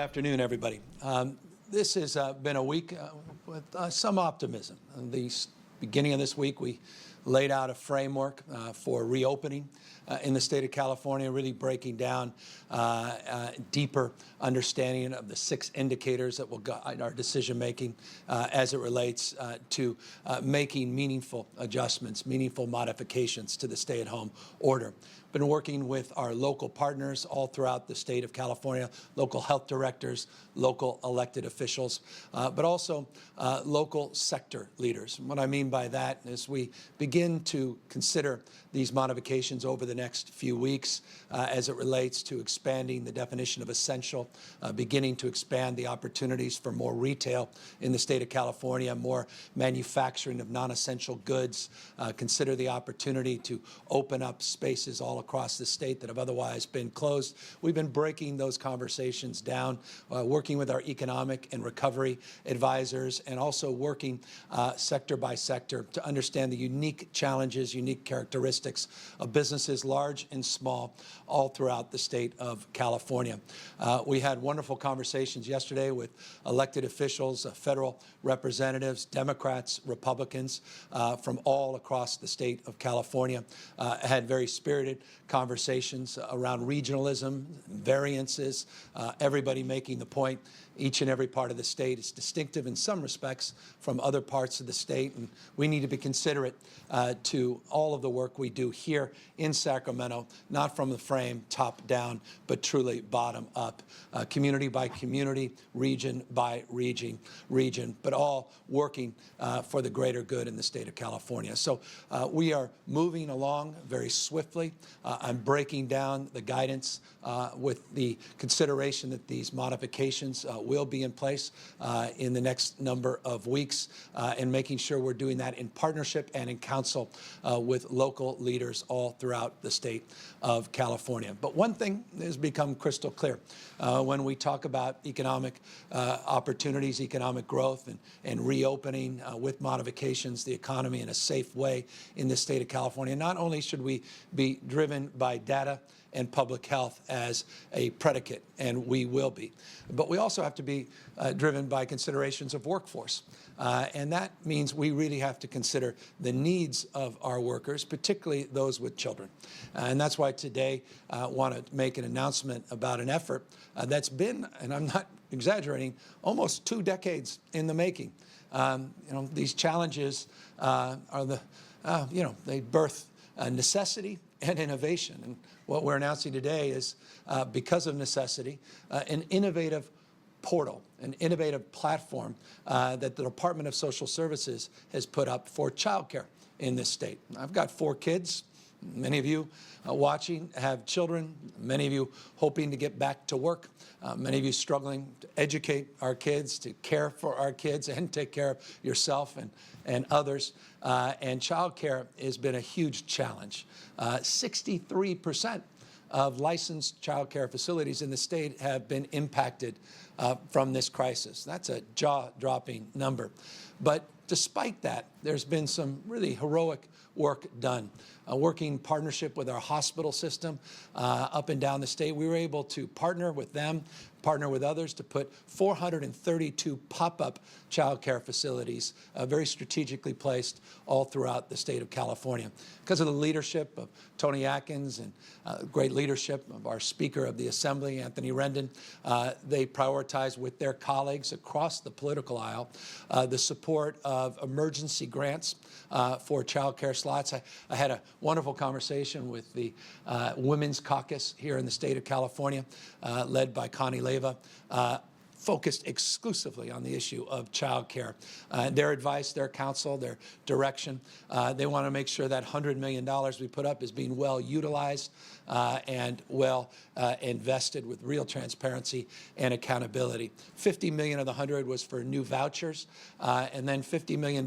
Afternoon, everybody. This has been a week with some optimism. The beginning of this week, we laid out a framework for reopening in the state of California, really breaking down deeper understanding of the 6 indicators that will guide our decision-making as it relates to making meaningful adjustments, meaningful modifications to the stay-at-home order. Been working with our local partners all throughout the state of California, local health directors, local elected officials, but also local sector leaders. What I mean by that is we begin to consider these modifications over the next few weeks as it relates to expanding the definition of essential, beginning to expand the opportunities for more retail in the state of California, more manufacturing of non-essential goods, consider the opportunity to open up spaces all across the state that have otherwise been closed. We've been breaking those conversations down, working with our economic and recovery advisors, and also working sector by sector to understand the unique challenges, unique characteristics of businesses large and small all throughout the state of California. We had wonderful conversations yesterday with elected officials, federal representatives, Democrats, Republicans from all across the state of California. Had very spirited conversations around regionalism, variances, everybody making the point each and every part of the state is distinctive in some respects from other parts of the state, and we need to be considerate to all of the work we do here in Sacramento, not from the frame top down, but truly bottom up, community by community, region by region, but all working for the greater good in the state of California. So we are moving along very swiftly. I'm breaking down the guidance with the consideration that these modifications will be in place in the next number of weeks, and making sure we're doing that in partnership and in council with local leaders all throughout the state of California. But one thing has become crystal clear when we talk about economic opportunities, economic growth, and reopening with modifications the economy in a safe way in the state of California. Not only should we be driven by data and public health as a predicate, and we will be, but we also have to be driven by considerations of workforce. And that means we really have to consider the needs of our workers, particularly those with children. And that's why today I want to make an announcement about an effort that's been, and I'm not exaggerating, almost 2 decades in the making. These challenges are they birth necessity and innovation. And what we're announcing today is, because of necessity, an innovative portal, an innovative platform that the Department of Social Services has put up for childcare in this state. I've got 4 kids. Many of you watching have children. Many of you hoping to get back to work. Many of you struggling to educate our kids, to care for our kids, and take care of yourself and others. And childcare has been a huge challenge. 63% of licensed childcare facilities in the state have been impacted from this crisis. That's a jaw-dropping number. But despite that, there's been some really heroic work done. Working in partnership with our hospital system up and down the state, we were able to partner with them, partner with others to put 432 pop-up child care facilities very strategically placed all throughout the state of California. Because of the leadership of Tony Atkins and great leadership of our Speaker of the Assembly, Anthony Rendon, they prioritized with their colleagues across the political aisle the support of emergency grants for child care slots. I had a wonderful conversation with the Women's Caucus here in the state of California, led by Connie Leva, focused exclusively on the issue of child care. Their advice, their counsel, their direction, they want to make sure that $100 million we put up is being well utilized and well invested with real transparency and accountability. $50 million of the 100 was for new vouchers, and then $50 million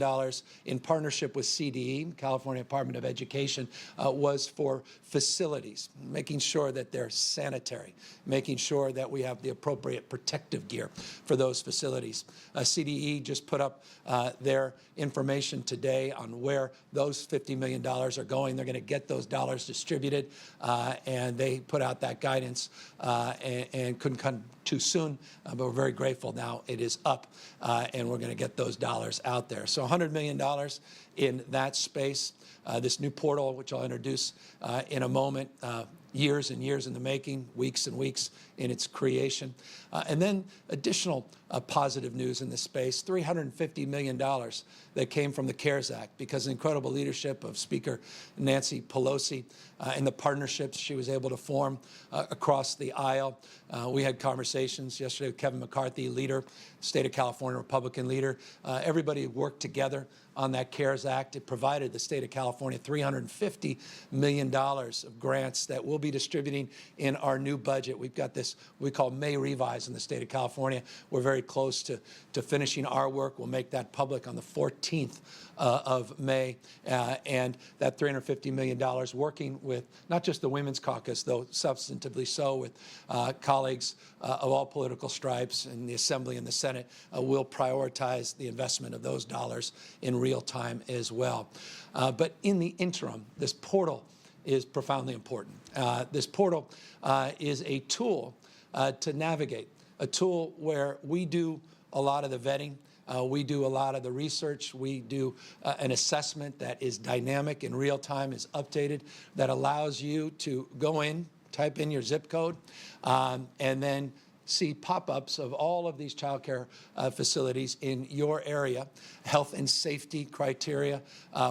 in partnership with CDE, California Department of Education, was for facilities, making sure that they're sanitary, making sure that we have the appropriate protective gear childcare for those facilities. CDE just put up their information today on where those $50 million are going. They're going to get those dollars distributed, and they put out that guidance and couldn't come too soon, but we're very grateful now it is up, and we're going to get those dollars out there. So $100 million in that space. This new portal, which I'll introduce in a moment, years and years in the making, weeks and weeks in its creation. And then additional positive news in this space, $350 million that came from the CARES Act because of the incredible leadership of Speaker Nancy Pelosi and the partnerships she was able to form across the aisle. We had conversations yesterday with Kevin McCarthy, leader, state of California Republican leader. Everybody worked together on that CARES Act. It provided the state of California $350 million of grants that we'll be distributing in our new budget. We've got this we call May Revise in the state of California. We're very close to finishing our work. We'll make that public on the 14th of May. And that $350 million working with not just the Women's Caucus, though substantively so, with colleagues of all political stripes in the Assembly and the Senate, will prioritize the investment of those dollars in real time as well. But in the interim, this portal is profoundly important. This portal is a tool to navigate, a tool where we do a lot of the vetting, we do a lot of the research, we do an assessment that is dynamic in real time, is updated, that allows you to go in, type in your zip code, and then see pop-ups of all of these child care facilities in your area, health and safety criteria,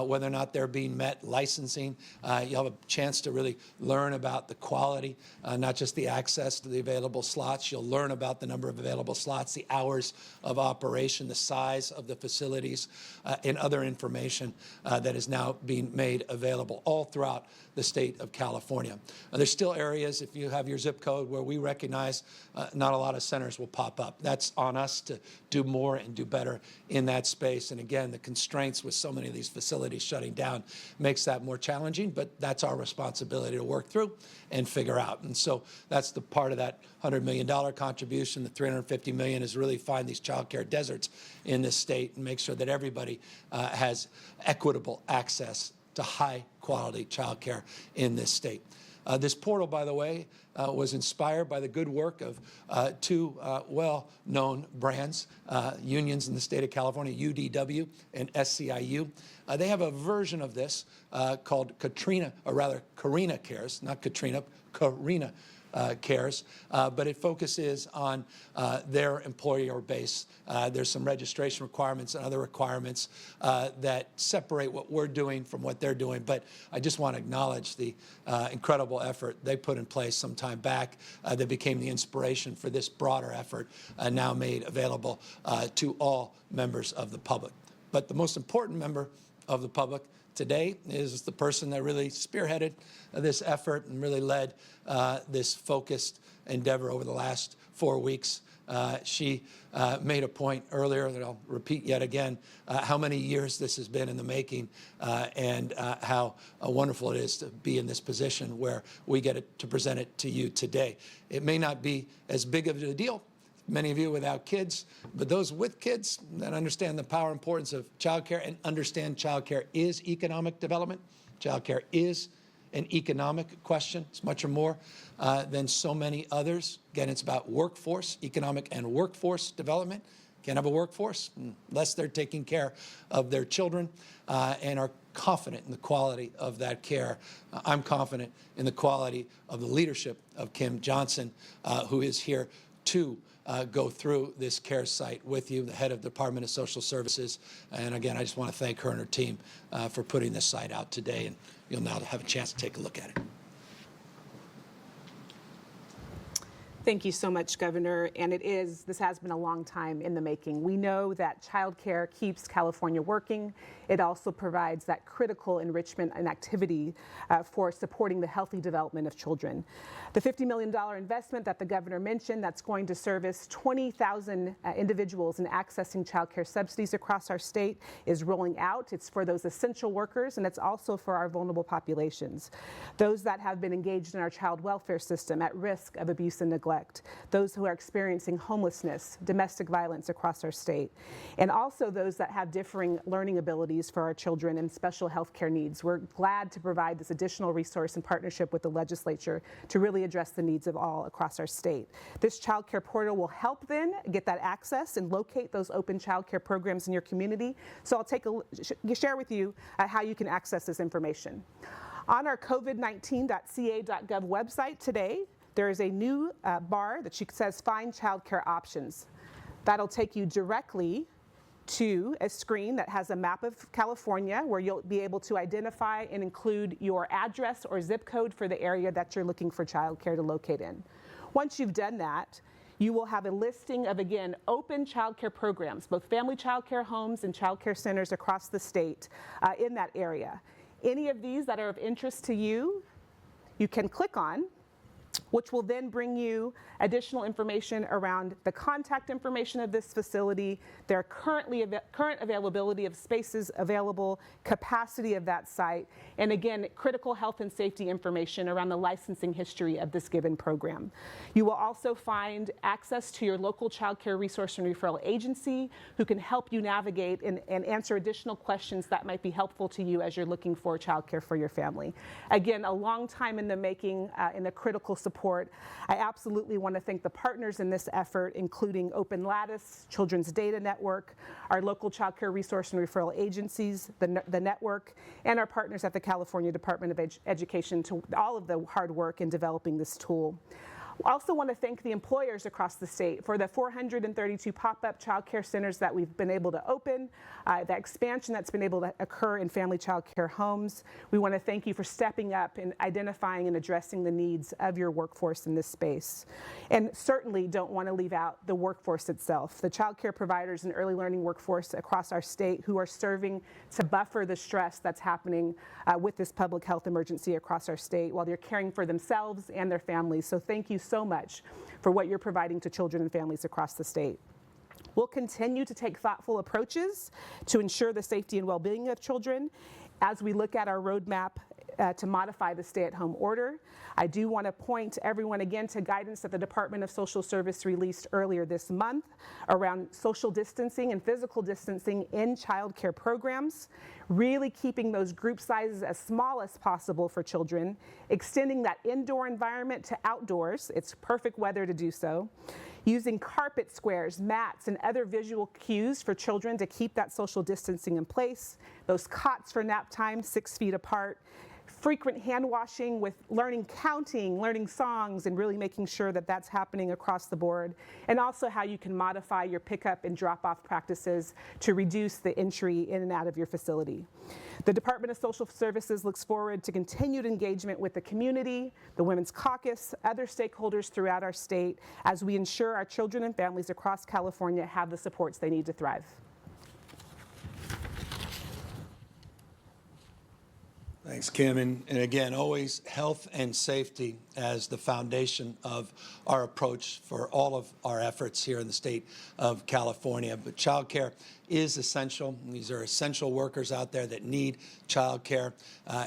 whether or not they're being met, licensing. You'll have a chance to really learn about the quality, not just the access to the available slots. You'll learn about the number of available slots, the hours of operation, the size of the facilities, and other information that is now being made available all throughout the state of California. There's still areas, if you have your zip code, where we recognize not a lot of centers will pop up. That's on us to do more and do better in that space. And again, the constraints with so many of these facilities shutting down makes that more challenging, but that's our responsibility to work through and figure out. And so that's the part of that $100 million contribution. The $350 million is really find these child care deserts in this state and make sure that everybody has equitable access to high-quality child care in this state. This portal, by the way, was inspired by the good work of two well-known brands, unions in the state of California, UDW and SCIU. They have a version of this called Carina Cares, not Katrina, Carina Cares, but it focuses on their employer base. There's some registration requirements and other requirements that separate what we're doing from what they're doing. But I just want to acknowledge the incredible effort they put in place some time back that became the inspiration for this broader effort now made available to all members of the public. But the most important member of the public today is the person that really spearheaded this effort and really led this focused endeavor over the last 4 weeks. She made a point earlier that I'll repeat yet again, how many years this has been in the making and how wonderful it is to be in this position where we get to present it to you today. It may not be as big of a deal, many of you without kids, but those with kids that understand the power and importance of childcare and understand childcare is economic development. Childcare is an economic question. It's much more than so many others. Again, it's about workforce, economic and workforce development. Can't have a workforce unless they're taking care of their children and are confident in the quality of that care. I'm confident in the quality of the leadership of Kim Johnson, who is here to go through this care site with you, the head of the Department of Social Services. And again, I just want to thank her and her team for putting this site out today, and you'll now have a chance to take a look at it. Thank you so much, Governor. And this has been a long time in the making. We know that childcare keeps California working. It also provides that critical enrichment and activity for supporting the healthy development of children. The $50 million investment that the governor mentioned that's going to service 20,000 individuals in accessing childcare subsidies across our state is rolling out. It's for those essential workers, and it's also for our vulnerable populations, those that have been engaged in our child welfare system at risk of abuse and neglect. neglect, those who are experiencing homelessness, domestic violence across our state, and also those that have differing learning abilities for our children and special health care needs. We're glad to provide this additional resource in partnership with the legislature to really address the needs of all across our state. This child care portal will help then get that access and locate those open child care programs in your community. So I'll share with you how you can access this information. On our covid19.ca.gov website today, there is a new bar that says Find Child Care Options. That'll take you directly to a screen that has a map of California where you'll be able to identify and include your address or zip code for the area that you're looking for child care to locate in. Once you've done that, you will have a listing of, again, open child care programs, both family child care homes and child care centers across the state in that area. Any of these that are of interest to you, you can click on, which will then bring you additional information around the contact information of this facility, their current availability of spaces available, capacity of that site, and again, critical health and safety information around the licensing history of this given program. You will also find access to your local child care resource and referral agency who can help you navigate and answer additional questions that might be helpful to you as you're looking for child care for your family. Again, a long time in the making in the critical support. I absolutely want to thank the partners in this effort, including Open Lattice, Children's Data Network, our local child care resource and referral agencies, the network, and our partners at the California Department of Education to all of the hard work in developing this tool. I also want to thank the employers across the state for the 432 pop-up child care centers that we've been able to open, the expansion that's been able to occur in family child care homes. We want to thank you for stepping up and identifying and addressing the needs of your workforce in this space. And certainly don't want to leave out the workforce itself, the child care providers and early learning workforce across our state who are serving to buffer the stress that's happening with this public health emergency across our state while they're caring for themselves and their families. So thank you so much for what you're providing to children and families across the state. We'll continue to take thoughtful approaches to ensure the safety and well-being of children as we look at our roadmap to modify the stay-at-home order. I do want to point everyone again to guidance that the Department of Social Service released earlier this month around social distancing and physical distancing in child care programs, really keeping those group sizes as small as possible for children, extending that indoor environment to outdoors. It's perfect weather to do so. Using carpet squares, mats, and other visual cues for children to keep that social distancing in place. Those cots for nap time 6 feet apart. Frequent hand washing with learning counting, learning songs, and really making sure that that's happening across the board. And also how you can modify your pickup and drop-off practices to reduce the entry in and out of your facility. The Department of Social Services looks forward to continued engagement with the community, the Women's Caucus, other stakeholders throughout our state as we ensure our children and families across California have the supports they need to thrive. Thanks, Kim. And again, always health and safety as the foundation of our approach for all of our efforts here in the state of California. But childcare is essential. These are essential workers out there that need childcare.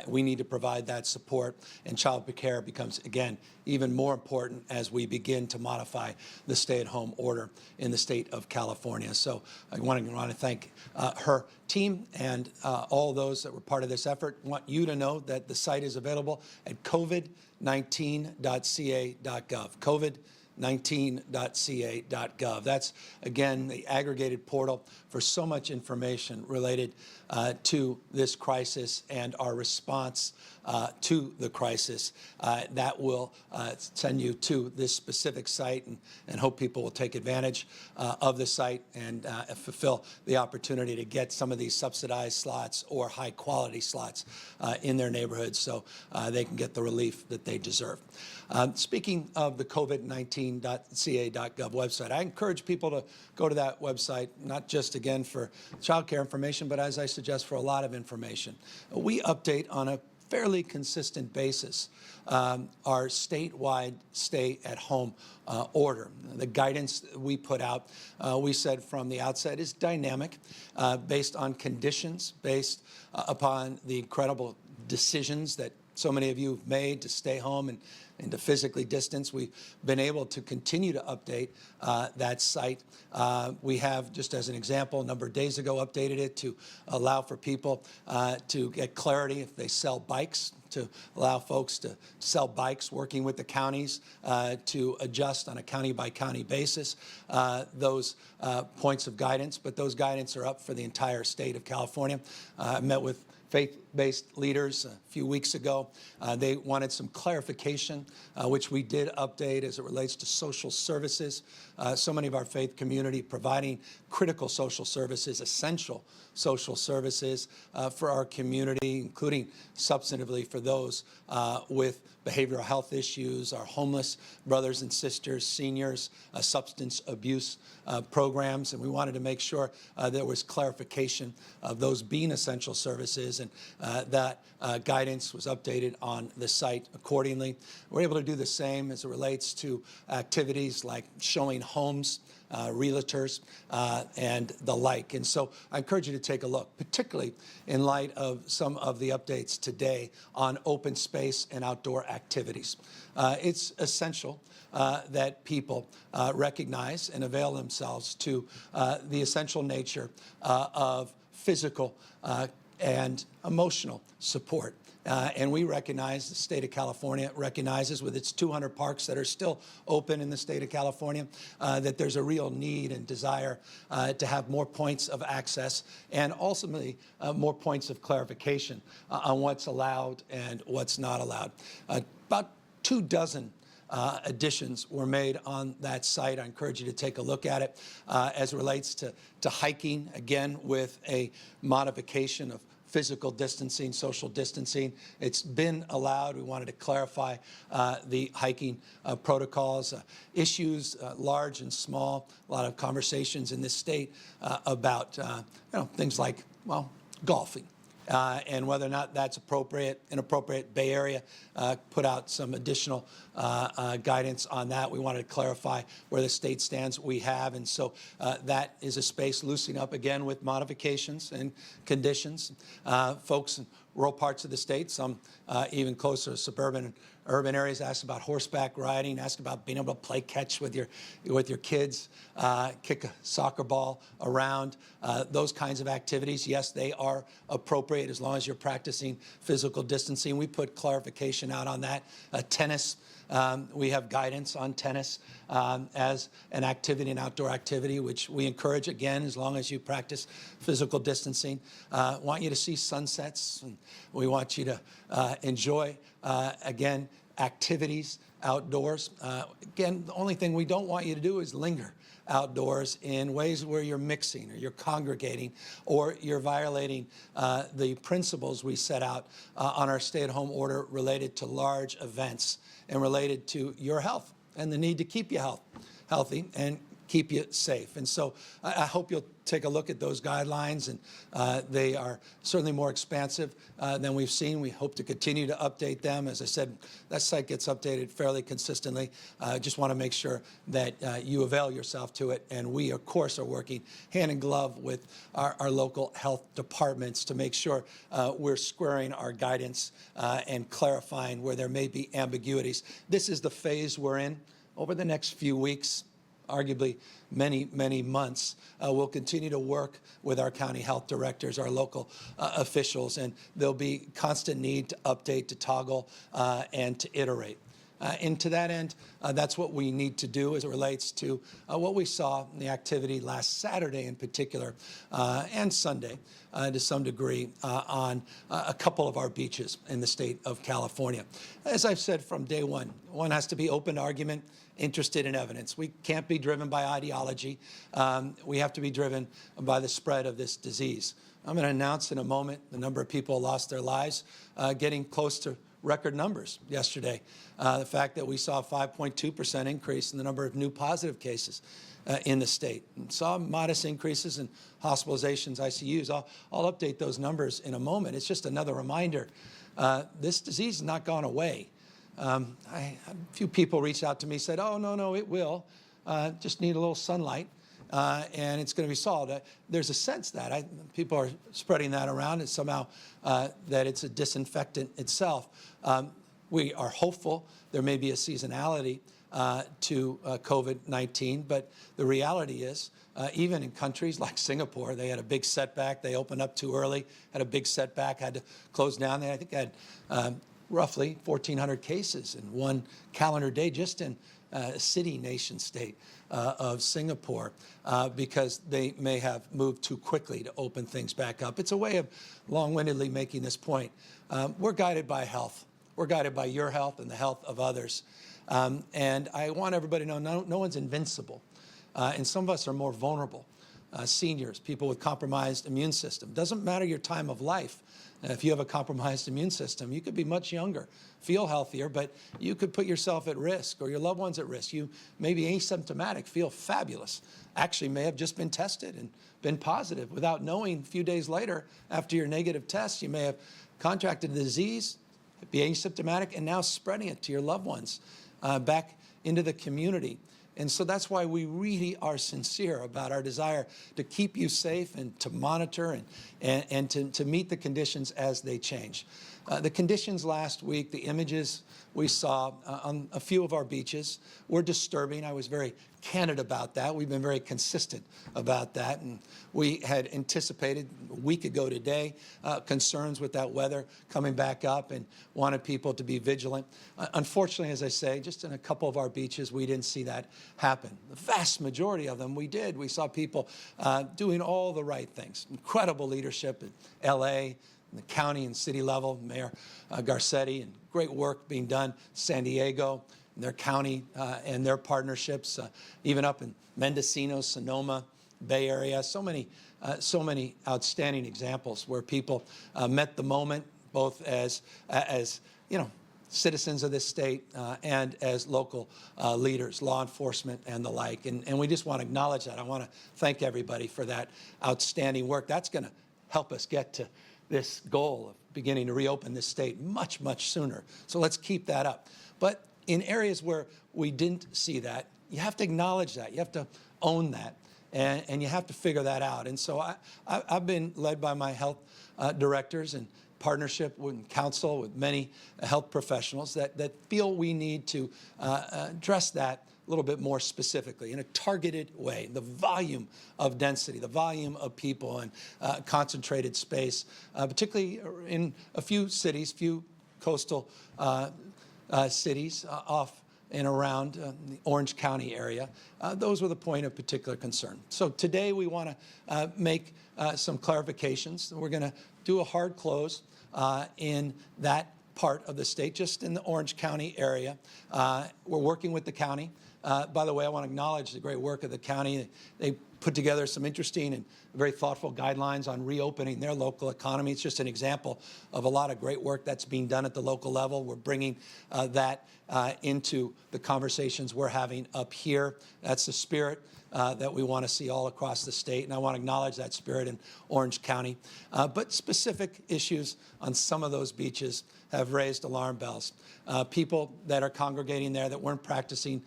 We need to provide that support, and childcare becomes, again, even more important as we begin to modify the stay-at-home order in the state of California. So I want to thank her team and all those that were part of this effort. I want you to know that the site is available at covid19.ca.gov. covid19.ca.gov. That's, again, the aggregated portal for so much information related to this crisis and our response to the crisis. That will send you to this specific site, and hope people will take advantage of the site and fulfill the opportunity to get some of these subsidized slots or high-quality slots in their neighborhoods so they can get the relief that they deserve. Speaking of the covid19.ca.gov website, I encourage people to go to that website, not just, again, for child care information, but as I suggest, for a lot of information. We update on a fairly consistent basis our statewide stay-at-home order. The guidance we put out, we said from the outset, is dynamic, based on conditions, based upon the incredible decisions that so many of you have made to stay home and to physically distance, we've been able to continue to update that site. We have, just as an example, a number of days ago updated it to allow for people to get clarity if they sell bikes, to allow folks to sell bikes, working with the counties to adjust on a county-by-county basis those points of guidance. But those guidance are up for the entire state of California. I met with faith-based leaders a few weeks ago. They wanted some clarification, which we did update as it relates to social services. So many of our faith community providing critical social services, essential social services for our community, including substantively for those with behavioral health issues, our homeless brothers and sisters, seniors, substance abuse programs. And we wanted to make sure there was clarification of those being essential services, and that guidance was updated on the site accordingly. We're able to do the same as it relates to activities like showing homes, realtors, and the like. And so I encourage you to take a look, particularly in light of some of the updates today on open space and outdoor activities. It's essential that people recognize and avail themselves to the essential nature of physical and emotional support. And we recognize, the state of California recognizes, with its 200 parks that are still open in the state of California, that there's a real need and desire to have more points of access and ultimately more points of clarification on what's allowed and what's not allowed. About 24 additions were made on that site. I encourage you to take a look at it as it relates to hiking, again, with a modification of physical distancing, social distancing. It's been allowed. We wanted to clarify the hiking protocols, issues large and small. A lot of conversations in this state about things like, well, golfing. And whether or not that's appropriate, inappropriate. Bay Area put out some additional guidance on that. We wanted to clarify where the state stands. We have, and so that is a space loosening up again with modifications and conditions. Folks in rural parts of the state, some even closer to suburban and urban areas, ask about horseback riding, ask about being able to play catch with your kids, kick a soccer ball around, those kinds of activities. Yes, they are appropriate as long as you're practicing physical distancing. We put clarification out on that. Tennis, we have guidance on tennis as an activity, an outdoor activity, which we encourage, again, as long as you practice physical distancing. Want you to see sunsets, and we want you to enjoy, again, activities outdoors. Again, the only thing we don't want you to do is linger outdoors in ways where you're mixing or you're congregating or you're violating the principles we set out on our stay-at-home order related to large events and related to your health and the need to keep you healthy and keep you safe. And so I hope you'll take a look at those guidelines, and they are certainly more expansive than we've seen. We hope to continue to update them. As I said, that site gets updated fairly consistently. Just want to make sure that you avail yourself to it. And we, of course, are working hand in glove with our local health departments to make sure we're squaring our guidance and clarifying where there may be ambiguities. This is the phase we're in. Over the next few weeks, arguably many, many months, we'll continue to work with our county health directors, our local officials, and there'll be constant need to update, to toggle, and to iterate. And to that end, that's what we need to do as it relates to what we saw in the activity last Saturday in particular, and Sunday to some degree on a couple of our beaches in the state of California. As I've said from day one, one has to be open to argument, interested in evidence. We can't be driven by ideology. We have to be driven by the spread of this disease. I'm going to announce in a moment the number of people lost their lives, getting close to record numbers yesterday. The fact that we saw a 5.2% increase in the number of new positive cases in the state. And saw modest increases in hospitalizations, ICUs. I'll update those numbers in a moment. It's just another reminder. This disease has not gone away. A few people reached out to me, said, oh, no, it will. Just need a little sunlight. and it's going to be solved. There's a sense that people are spreading that around, and somehow that it's a disinfectant itself. We are hopeful there may be a seasonality to COVID-19, but the reality is, even in countries like Singapore, they had a big setback. They opened up too early, had a big setback, had to close down. They, I think, had roughly 1,400 cases in one calendar day just in a city, nation state of Singapore because they may have moved too quickly to open things back up. It's a way of long-windedly making this point. We're guided by health. We're guided by your health and the health of others. And I want everybody to know no one's invincible. And some of us are more vulnerable. Seniors, people with compromised immune system. Doesn't matter your time of life. If you have a compromised immune system, you could be much younger, feel healthier, but you could put yourself at risk or your loved ones at risk. You may be asymptomatic, feel fabulous, actually may have just been tested and been positive without knowing. A few days later, after your negative test, you may have contracted the disease, be asymptomatic, and now spreading it to your loved ones back into the community. And so that's why we really are sincere about our desire to keep you safe and to monitor and to meet the conditions as they change. The conditions last week, the images we saw on a few of our beaches were disturbing. I was very candid about that. We've been very consistent about that. And we had anticipated a week ago today concerns with that weather coming back up and wanted people to be vigilant. Unfortunately, as I say, just in a couple of our beaches, we didn't see that happen. The vast majority of them we did. We saw people doing all the right things. Incredible leadership in L.A., the county and city level, Mayor Garcetti, and great work being done San Diego, and their county and their partnerships, even up in Mendocino, Sonoma, Bay Area. So many outstanding examples where people met the moment, both as you know, citizens of this state and as local leaders, law enforcement, and the like. And we just want to acknowledge that. I want to thank everybody for that outstanding work. That's going to help us get to this goal of beginning to reopen this state much, much sooner. So let's keep that up. But in areas where we didn't see that, you have to acknowledge that. You have to own that. And you have to figure that out. And so I've been led by my health directors in partnership with council with many health professionals that feel we need to address that a little bit more specifically in a targeted way. The volume of density, the volume of people and concentrated space, particularly in a few cities, few coastal cities off and around the Orange County area. Those were the point of particular concern. So today we want to make some clarifications. We're going to do a hard close in that part of the state, just in the Orange County area. We're working with the county. By the way, I want to acknowledge the great work of the county. They put together some interesting and very thoughtful guidelines on reopening their local economy. It's just an example of a lot of great work that's being done at the local level. We're bringing that into the conversations we're having up here. That's the spirit that we want to see all across the state, and I want to acknowledge that spirit in Orange County. But specific issues on some of those beaches have raised alarm bells. People that are congregating there that weren't practicing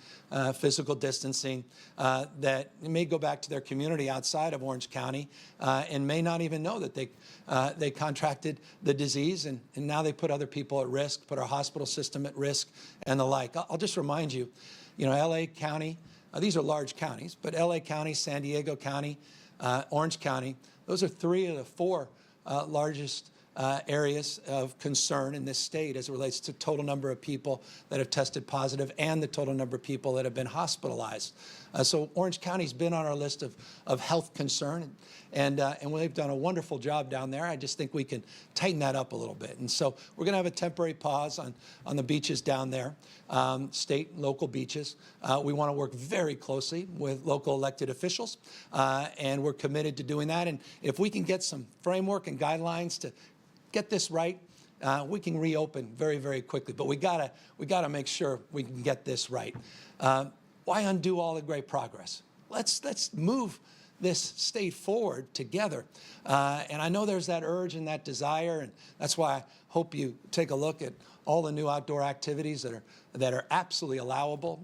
physical distancing, that may go back to their community outside of Orange County and may not even know that they contracted the disease, and now they put other people at risk, put our hospital system at risk, and the like. I'll just remind you, L.A. County, these are large counties, but L.A. County, San Diego County, Orange County, those are 3 of the 4 largest areas of concern in this state as it relates to total number of people that have tested positive and the total number of people that have been hospitalized. So Orange County's been on our list of health concern, and we've done a wonderful job down there. I just think we can tighten that up a little bit. And so we're going to have a temporary pause on the beaches down there, state and local beaches. We want to work very closely with local elected officials, and we're committed to doing that. And if we can get some framework and guidelines to get this right, we can reopen very, very quickly. But we gotta make sure we can get this right. Why undo all the great progress? Let's move this state forward together. And I know there's that urge and that desire, and that's why I hope you take a look at all the new outdoor activities that are absolutely allowable,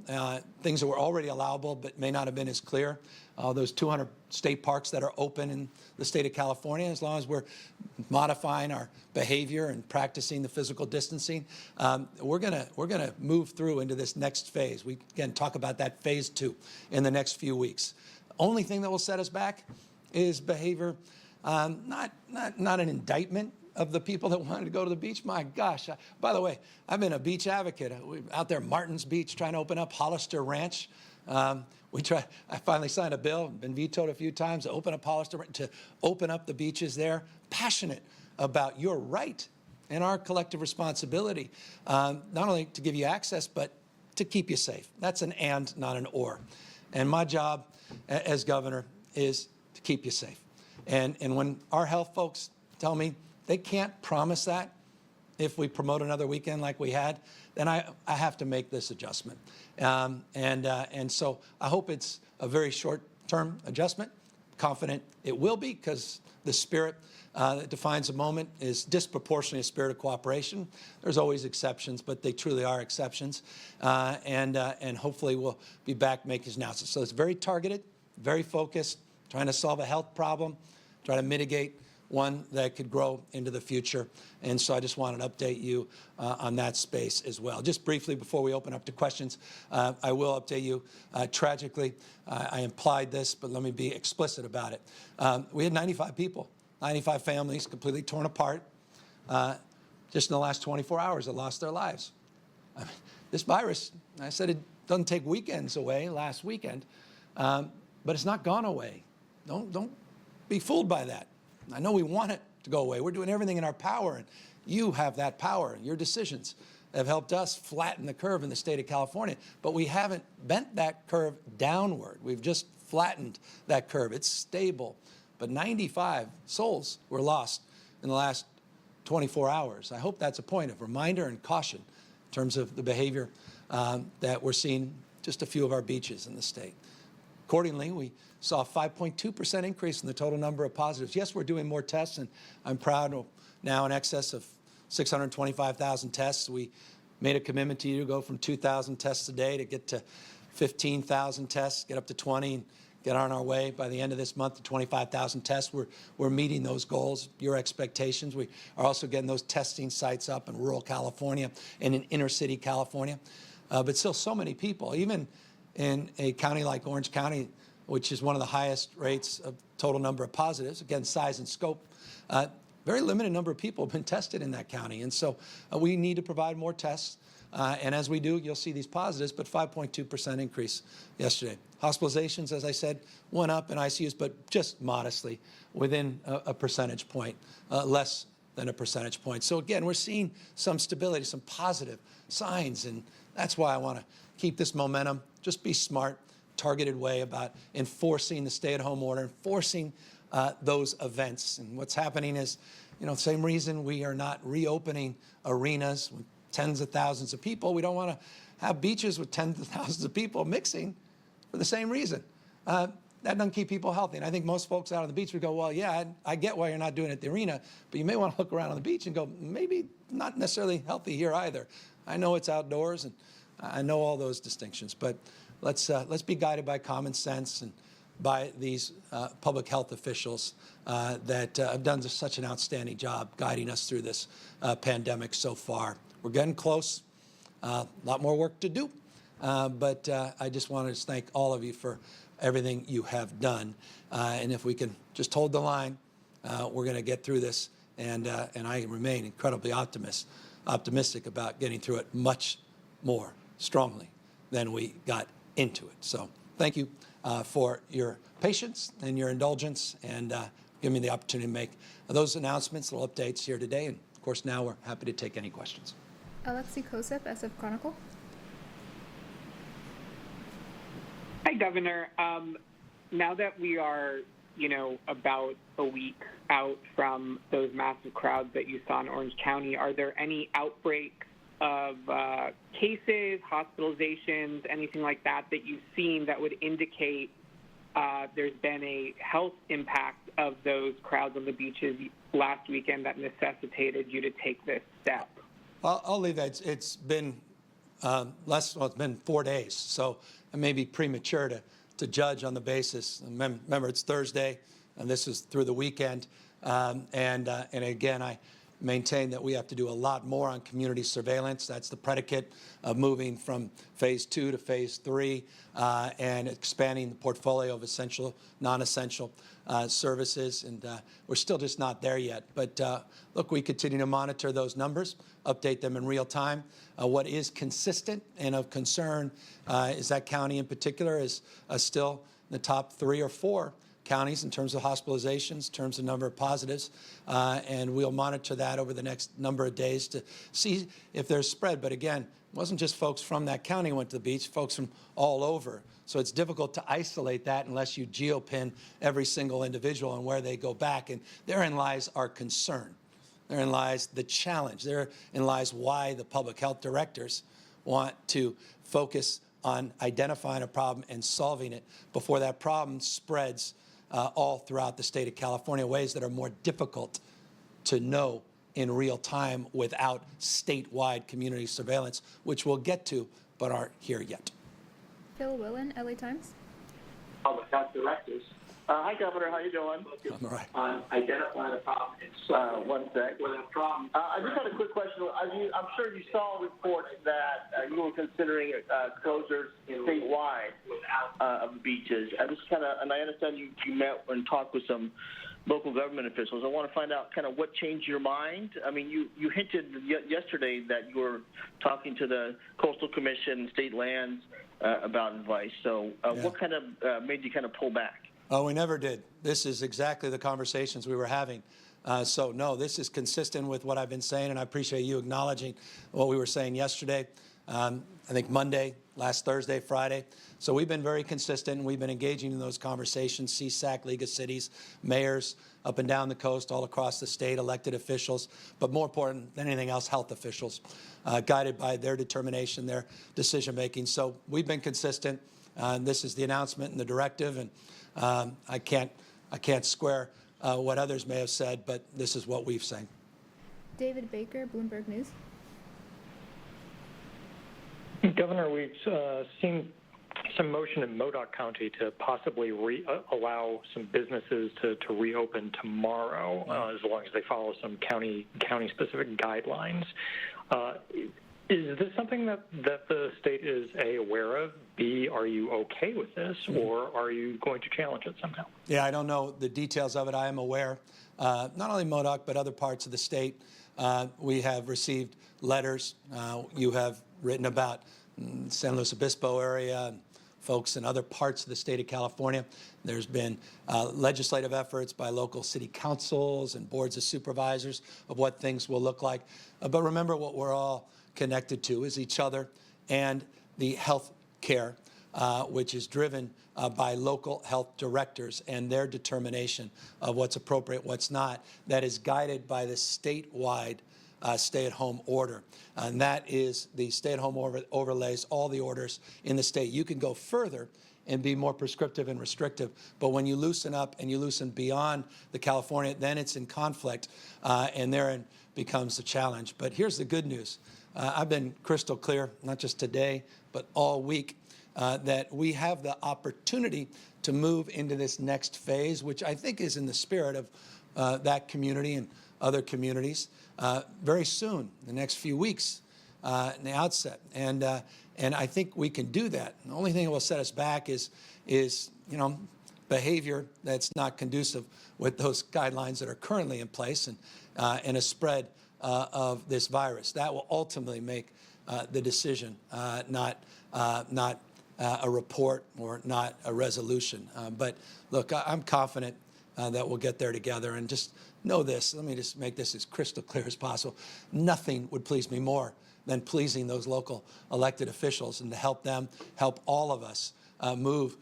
things that were already allowable but may not have been as clear. Those 200 state parks that are open in the state of California, as long as we're modifying our behavior and practicing the physical distancing, we're gonna move through into this next phase. We again talk about that phase 2 in the next few weeks. Only thing that will set us back is behavior, not an indictment of the people that wanted to go to the beach. My gosh, by the way, I've been a beach advocate. We're out there, Martin's Beach, trying to open up Hollister Ranch. I finally signed a bill, been vetoed a few times, to open up Hollister, to open up the beaches there. Passionate about your right and our collective responsibility, not only to give you access, but to keep you safe. That's an and, not an or. And my job as governor is to keep you safe. And when our health folks tell me they can't promise that if we promote another weekend like we had, then I have to make this adjustment. And so I hope it's a very short-term adjustment. Confident it will be, because the spirit that defines a moment is disproportionately a spirit of cooperation. There's always exceptions, but they truly are exceptions. And hopefully we'll be back making announcements. So it's very targeted, very focused, trying to solve a health problem, try to mitigate one that could grow into the future. And so I just wanted to update you on that space as well. Just briefly before we open up to questions, I will update you. Tragically, I implied this, but let me be explicit about it. We had 95 people, 95 families completely torn apart just in the last 24 hours that lost their lives. I mean, this virus, I said it doesn't take weekends away last weekend, but it's not gone away. Don't be fooled by that. I know we want it to go away. We're doing everything in our power, and you have that power. Your decisions have helped us flatten the curve in the state of California, but we haven't bent that curve downward. We've just flattened that curve. It's stable, but 95 souls were lost in the last 24 hours. I hope that's a point of reminder and caution in terms of the behavior that we're seeing just a few of our beaches in the state. Accordingly, we saw a 5.2% increase in the total number of positives. Yes, we're doing more tests, and I'm proud of now in excess of 625,000 tests. We made a commitment to you to go from 2,000 tests a day to get to 15,000 tests, get up to 20, and get on our way by the end of this month to 25,000 tests. We're meeting those goals, your expectations. We are also getting those testing sites up in rural California and in inner city California. But still so many people, even in a county like Orange County, which is one of the highest rates of total number of positives, again, size and scope, very limited number of people have been tested in that county. And so we need to provide more tests. And as we do, you'll see these positives, but 5.2% increase yesterday. Hospitalizations, as I said, went up in ICUs, but just modestly, within a percentage point, less than a percentage point. So again, we're seeing some stability, some positive signs, and that's why I want to keep this momentum. Just be smart, targeted way about enforcing the stay-at-home order, enforcing those events. And what's happening is, same reason we are not reopening arenas with tens of thousands of people. We don't want to have beaches with tens of thousands of people mixing for the same reason. That doesn't keep people healthy. And I think most folks out on the beach would go, well, yeah, I get why you're not doing it at the arena, but you may want to look around on the beach and go, maybe not necessarily healthy here either. I know it's outdoors, and I know all those distinctions, but let's be guided by common sense and by these public health officials that have done such an outstanding job guiding us through this pandemic so far. We're getting close, a lot more work to do, but I just wanted to thank all of you for everything you have done. And if we can just hold the line, we're going to get through this, and I remain incredibly optimistic about getting through it much more strongly than we got into it. So thank you for your patience and your indulgence, and giving me the opportunity to make those announcements, little updates here today. And of course, now we're happy to take any questions. Alexi Kosip, SF Chronicle. Hi, Governor. Now that we are, about a week out from those massive crowds that you saw in Orange County, are there any outbreaks of cases, hospitalizations, anything like that that you've seen that would indicate there's been a health impact of those crowds on the beaches last weekend that necessitated you to take this step? Well, I'll leave that. It's been it's been 4 days, so it may be premature to judge on the basis. Remember, it's Thursday, and this is through the weekend. And again, I maintain that we have to do a lot more on community surveillance. That's the predicate of moving from phase 2 to phase 3 and expanding the portfolio of essential, non-essential services. And we're still just not there yet. But look, we continue to monitor those numbers, update them in real time. What is consistent and of concern is that county in particular is still in the top 3 or 4 counties in terms of hospitalizations, in terms of number of positives, and we'll monitor that over the next number of days to see if there's spread. But again, it wasn't just folks from that county who went to the beach, folks from all over. So it's difficult to isolate that unless you geopin every single individual and where they go back, and therein lies our concern. Therein lies the challenge. Therein lies why the public health directors want to focus on identifying a problem and solving it before that problem spreads all throughout the state of California, ways that are more difficult to know in real time without statewide community surveillance, which we'll get to, but aren't here yet. Phil Willen, LA Times. Public health directors. Hi, Governor. How you doing? I'm all right. Identifying a problem. One sec. With a problem. I just had a quick question. I'm sure you saw reports that you were considering closures statewide of beaches. I understand you met and talked with some local government officials. I want to find out kind of what changed your mind. I mean, you hinted yesterday that you were talking to the Coastal Commission, state lands about advice. So what kind of made you kind of pull back? Oh, we never did. This is exactly the conversations we were having. So, no, this is consistent with what I've been saying, and I appreciate you acknowledging what we were saying yesterday, I think Monday, last Thursday, Friday. So we've been very consistent, and we've been engaging in those conversations, CSAC, League of Cities, mayors up and down the coast, all across the state, elected officials, but more important than anything else, health officials, guided by their determination, their decision-making. So we've been consistent. This is the announcement and the directive, and I can't square what others may have said, but this is what we've said. David Baker, Bloomberg News. Governor, we've seen some motion in Modoc County to possibly allow some businesses to reopen tomorrow, as long as they follow some county-specific guidelines. Is this something that the state is, A, aware of, B, are you okay with this, or are you going to challenge it somehow? Yeah, I don't know the details of it. I am aware, not only Modoc, but other parts of the state. We have received letters. You have written about San Luis Obispo area and folks in other parts of the state of California. There's been legislative efforts by local city councils and boards of supervisors of what things will look like. But remember, what we're all connected to is each other and the health care, which is driven by local health directors and their determination of what's appropriate, what's not, that is guided by the statewide stay-at-home order. And that is the stay-at-home overlays all the orders in the state. You can go further and be more prescriptive and restrictive, but when you loosen up and you loosen beyond the California, then it's in conflict, and therein becomes the challenge. But here's the good news. I've been crystal clear, not just today, but all week, that we have the opportunity to move into this next phase, which I think is in the spirit of that community and other communities, very soon, the next few weeks, in the outset. And I think we can do that. The only thing that will set us back is behavior that's not conducive with those guidelines that are currently in place, and a spread of this virus. That will ultimately make the decision, not a report or not a resolution. But look, I'm confident that we'll get there together. And just know this, let me just make this as crystal clear as possible. Nothing would please me more than pleasing those local elected officials and to help them, help all of us move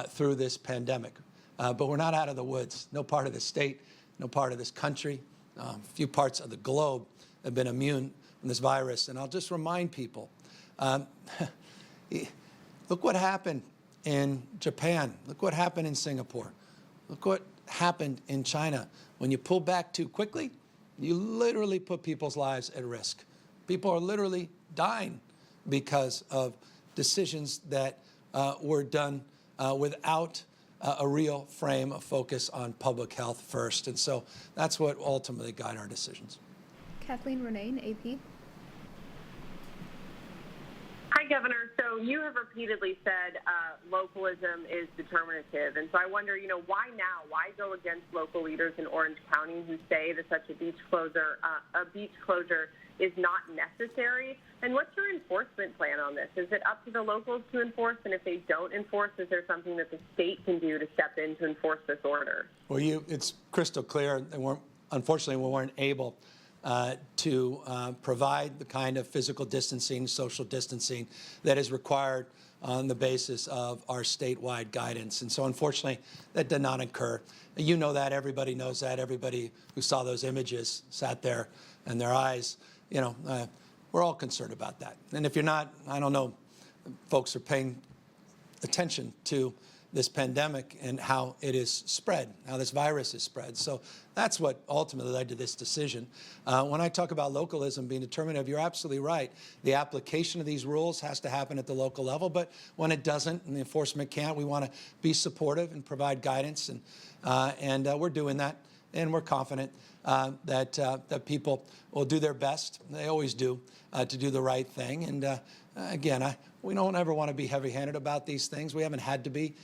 through this pandemic. But we're not out of the woods. No part of the state, no part of this country, a few parts of the globe have been immune from this virus. And I'll just remind people, look what happened in Japan. Look what happened in Singapore. Look what happened in China. When you pull back too quickly, you literally put people's lives at risk. People are literally dying because of decisions that were done without a real frame of focus on public health first. And so that's what ultimately guide our decisions. Kathleen Renane, AP. Hi, Governor. So you have repeatedly said localism is determinative. And so I wonder, why now? Why go against local leaders in Orange County who say that such a beach closure is not necessary? And what's your enforcement plan on this? Is it up to the locals to enforce? And if they don't enforce, is there something that the state can do to step in to enforce this order? Well, it's crystal clear. Unfortunately, we weren't able to provide the kind of physical distancing, social distancing that is required on the basis of our statewide guidance. And so, unfortunately, that did not occur. You know that. Everybody knows that. Everybody who saw those images sat there and their eyes, we're all concerned about that. And if you're not, I don't know, folks are paying attention to this pandemic and how it is spread, how this virus is spread. So that's what ultimately led to this decision. When I talk about localism being determinative, you're absolutely right. The application of these rules has to happen at the local level, but when it doesn't and the enforcement can't, we want to be supportive and provide guidance, and we're doing that, and we're confident that people will do their best. They always do, to do the right thing. And again, we don't ever want to be heavy-handed about these things. We haven't had to be.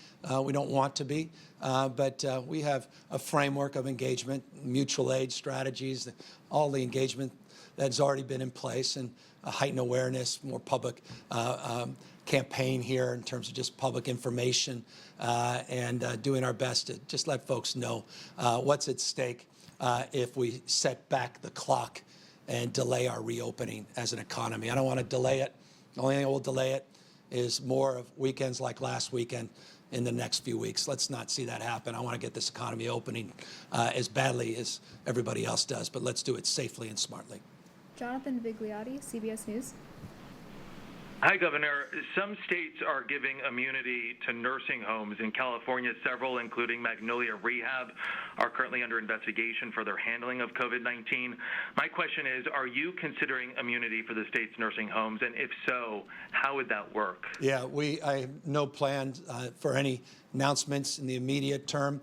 We don't want to be. But we have a framework of engagement, mutual aid strategies, all the engagement that's already been in place, and a heightened awareness, more public campaign here in terms of just public information, and doing our best to just let folks know what's at stake if we set back the clock and delay our reopening as an economy. I don't want to delay it. The only thing that will delay it is more of weekends like last weekend in the next few weeks. Let's not see that happen. I want to get this economy opening as badly as everybody else does, but let's do it safely and smartly. Jonathan Vigliotti, CBS News. Hi, Governor. Some states are giving immunity to nursing homes. In California, several, including Magnolia Rehab, are currently under investigation for their handling of COVID-19. My question is, are you considering immunity for the state's nursing homes? And if so, how would that work? Yeah, I have no plans for any announcements in the immediate term.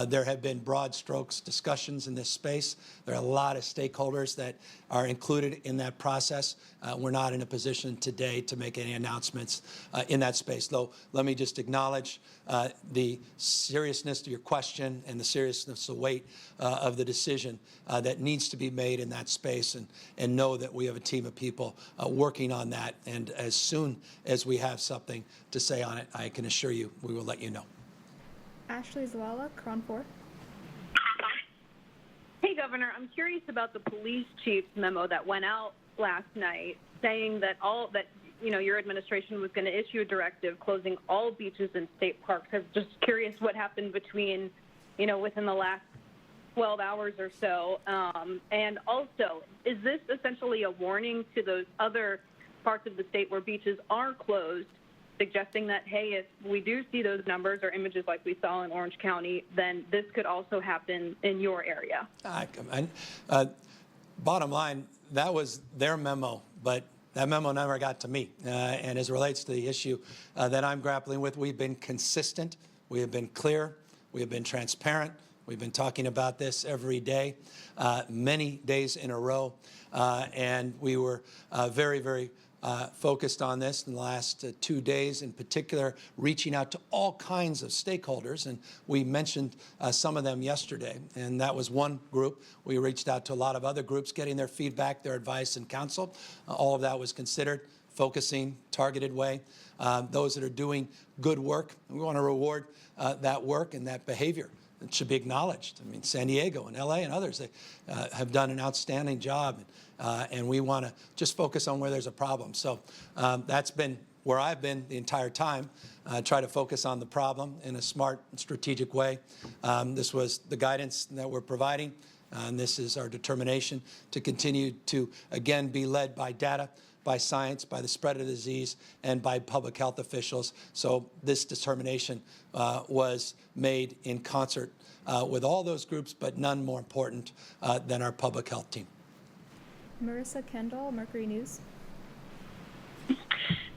There have been broad strokes discussions in this space. There are a lot of stakeholders that are included in that process. We're not in a position today to make any announcements in that space, though let me just acknowledge the seriousness of your question and the seriousness of weight of the decision that needs to be made in that space, and know that we have a team of people working on that, and as soon as we have something to say on it, I can assure you we will let you know. Ashley Zwala, Cron 4. Hey, Governor, I'm curious about the police chief's memo that went out last night saying that your administration was going to issue a directive closing all beaches and state parks. I'm just curious what happened within the last 12 hours or so. And also, is this essentially a warning to those other parts of the state where beaches are closed, suggesting that, hey, if we do see those numbers or images like we saw in Orange County, then this could also happen in your area? Bottom line, that was their memo, but that memo never got to me. And as it relates to the issue that I'm grappling with, we've been consistent, we have been clear, we have been transparent, we've been talking about this every day, many days in a row, and we were very, very focused on this in the last 2 days, in particular, reaching out to all kinds of stakeholders. And we mentioned some of them yesterday. And that was one group. We reached out to a lot of other groups, getting their feedback, their advice, and counsel. All of that was considered, focusing, targeted way. Those that are doing good work, we want to reward that work and that behavior. It should be acknowledged. I mean, San Diego and LA and others, they have done an outstanding job, and we want to just focus on where there's a problem. So that's been where I've been the entire time, try to focus on the problem in a smart and strategic way. This was the guidance that we're providing, and this is our determination to continue to, again, be led by data, by science, by the spread of the disease, and by public health officials. So this determination was made in concert with all those groups, but none more important than our public health team. Marissa Kendall, Mercury News.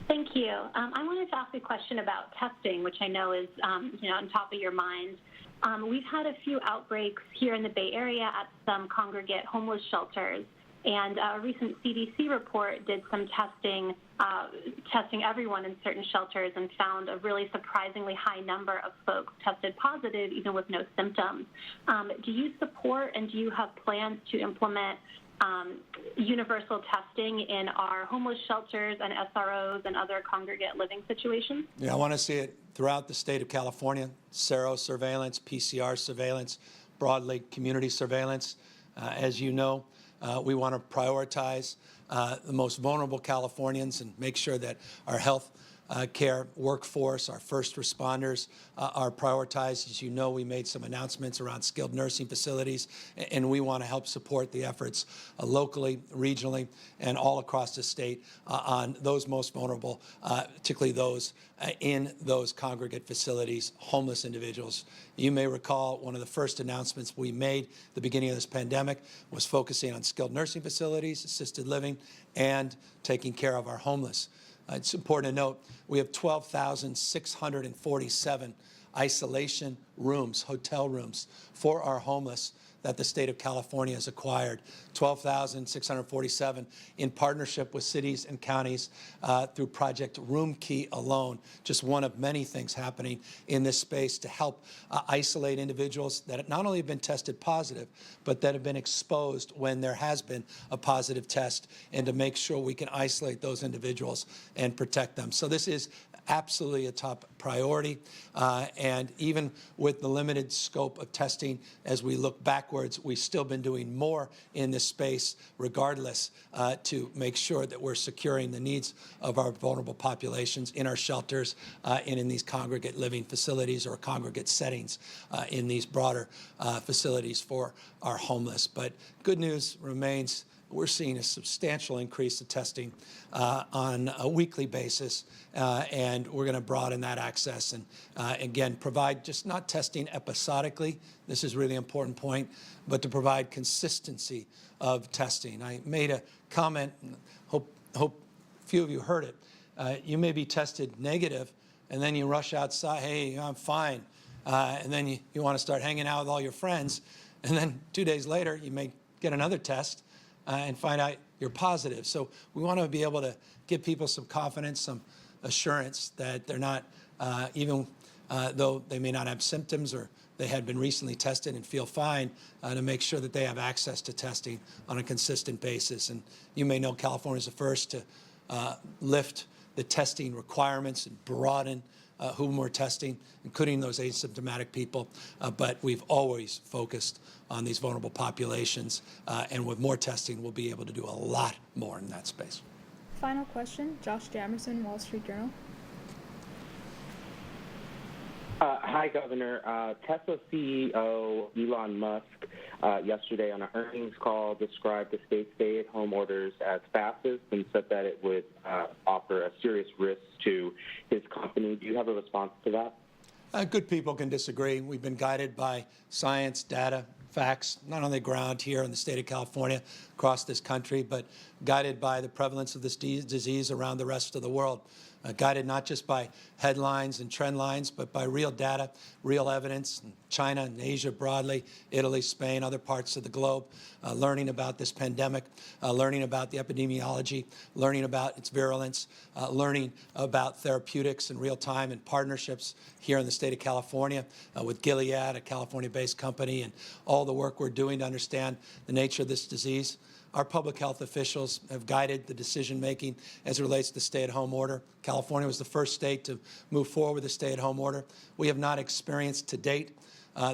Thank you. I wanted to ask a question about testing, which I know is on top of your mind. We've had a few outbreaks here in the Bay Area at some congregate homeless shelters, and a recent CDC report did some testing everyone in certain shelters and found a really surprisingly high number of folks tested positive even with no symptoms. Do you support and do you have plans to implement universal testing in our homeless shelters and SROs and other congregate living situations? Yeah, I want to see it throughout the state of California, sero surveillance, PCR surveillance, broadly community surveillance. As you know, we want to prioritize the most vulnerable Californians and make sure that our health care workforce, our first responders are prioritized. As you know, we made some announcements around skilled nursing facilities, and we want to help support the efforts locally, regionally, and all across the state on those most vulnerable, particularly those in those congregate facilities, homeless individuals. You may recall one of the first announcements we made at the beginning of this pandemic was focusing on skilled nursing facilities, assisted living, and taking care of our homeless. It's important to note we have 12,647 isolation rooms, hotel rooms, for our homeless that the state of California has acquired, 12,647 in partnership with cities and counties through Project Room Key alone, just one of many things happening in this space to help isolate individuals that not only have been tested positive, but that have been exposed when there has been a positive test, and to make sure we can isolate those individuals and protect them. So this is absolutely a top priority, and even with the limited scope of testing, as we look backwards, we've still been doing more in this space regardless to make sure that we're securing the needs of our vulnerable populations in our shelters and in these congregate living facilities or congregate settings in these broader facilities for our homeless. But good news remains, we're seeing a substantial increase of testing on a weekly basis, and we're going to broaden that access and, again, provide just not testing episodically, this is a really important point, but to provide consistency of testing. I made a comment, and hope a few of you heard it. You may be tested negative, and then you rush outside, hey, I'm fine, and then you want to start hanging out with all your friends, and then 2 days later, you may get another test, and find out you're positive. So we want to be able to give people some confidence, some assurance that they're not, even though they may not have symptoms or they had been recently tested and feel fine, to make sure that they have access to testing on a consistent basis. And you may know California is the first to lift the testing requirements and broaden whom we're testing, including those asymptomatic people, but we've always focused on these vulnerable populations, and with more testing, we'll be able to do a lot more in that space. Final question, Josh Jamerson, Wall Street Journal. Hi, Governor. Tesla CEO Elon Musk yesterday on an earnings call described the state's stay-at-home orders as fascist and said that it would offer a serious risk to his company. Do you have a response to that? Good people can disagree. We've been guided by science, data, facts, not on the ground here in the state of California, across this country, but guided by the prevalence of this disease around the rest of the world. Guided not just by headlines and trend lines, but by real data, real evidence in China and Asia broadly, Italy, Spain, other parts of the globe, learning about this pandemic, learning about the epidemiology, learning about its virulence, learning about therapeutics in real time and partnerships here in the state of California with Gilead, a California-based company, and all the work we're doing to understand the nature of this disease. Our public health officials have guided the decision-making as it relates to the stay-at-home order. California was the first state to move forward with the stay-at-home order. We have not experienced to date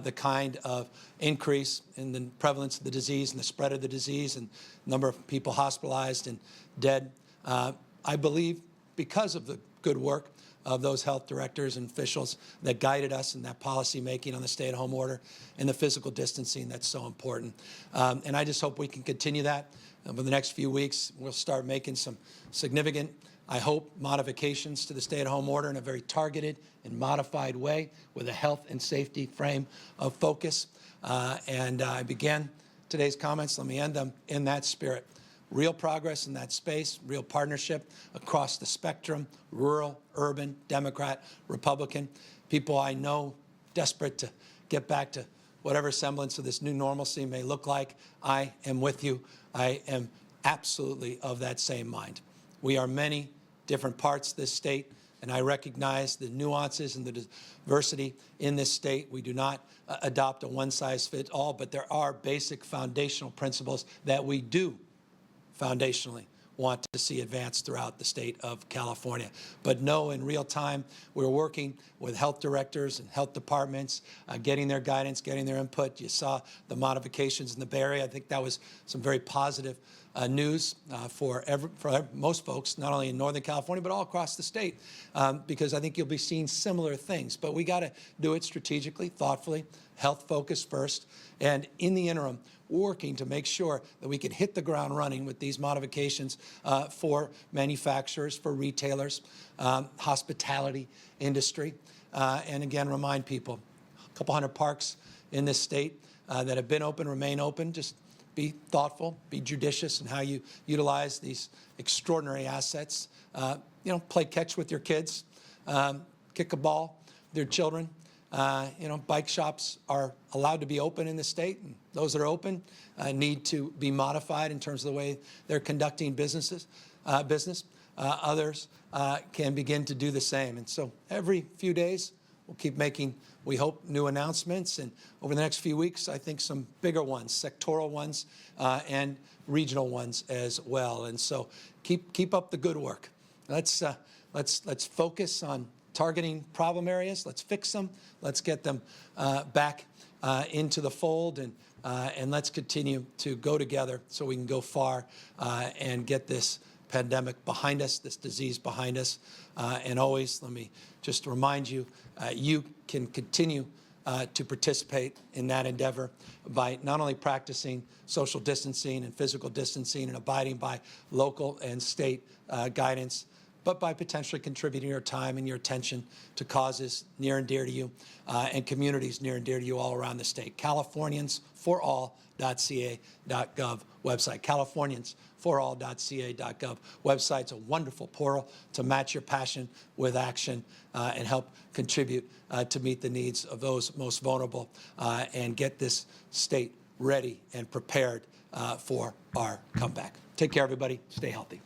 the kind of increase in the prevalence of the disease and the spread of the disease and number of people hospitalized and dead. I believe because of the good work of those health directors and officials that guided us in that policy making on the stay-at-home order and the physical distancing that's so important. And I just hope we can continue that. Over the next few weeks, we'll start making some significant, I hope, modifications to the stay-at-home order in a very targeted and modified way with a health and safety frame of focus. And I began today's comments. Let me end them in that spirit. Real progress in that space, real partnership across the spectrum, rural, urban, Democrat, Republican. People I know desperate to get back to whatever semblance of this new normalcy may look like. I am with you. I am absolutely of that same mind. We are many different parts of this state, and I recognize the nuances and the diversity in this state. We do not adopt a one-size-fits-all, but there are basic foundational principles that we do foundationally want to see advanced throughout the state of California. But no, in real time, we're working with health directors and health departments, getting their guidance, getting their input. You saw the modifications in the Bay Area. I think that was some very positive news for most folks, not only in Northern California, but all across the state, because I think you'll be seeing similar things. But we got to do it strategically, thoughtfully, health focused first, and in the interim, working to make sure that we can hit the ground running with these modifications for manufacturers, for retailers, hospitality industry, and again, remind people, a couple hundred parks in this state that have been open, remain open. Just be thoughtful, be judicious in how you utilize these extraordinary assets. Play catch with your kids, kick a ball with your children. Bike shops are allowed to be open in the state, and those that are open need to be modified in terms of the way they're conducting business. Others can begin to do the same. And so every few days, we'll keep making, we hope, new announcements. And over the next few weeks, I think some bigger ones, sectoral ones, and regional ones as well. And so keep up the good work. Let's focus on targeting problem areas. Let's fix them. Let's get them back into the fold, and let's continue to go together so we can go far and get this pandemic behind us, this disease behind us. And always, let me just remind you, you can continue to participate in that endeavor by not only practicing social distancing and physical distancing and abiding by local and state guidance, but by potentially contributing your time and your attention to causes near and dear to you and communities near and dear to you all around the state. CaliforniansForAll.ca.gov website. CaliforniansForAll.ca.gov website's a wonderful portal to match your passion with action and help contribute to meet the needs of those most vulnerable and get this state ready and prepared for our comeback. Take care, everybody. Stay healthy.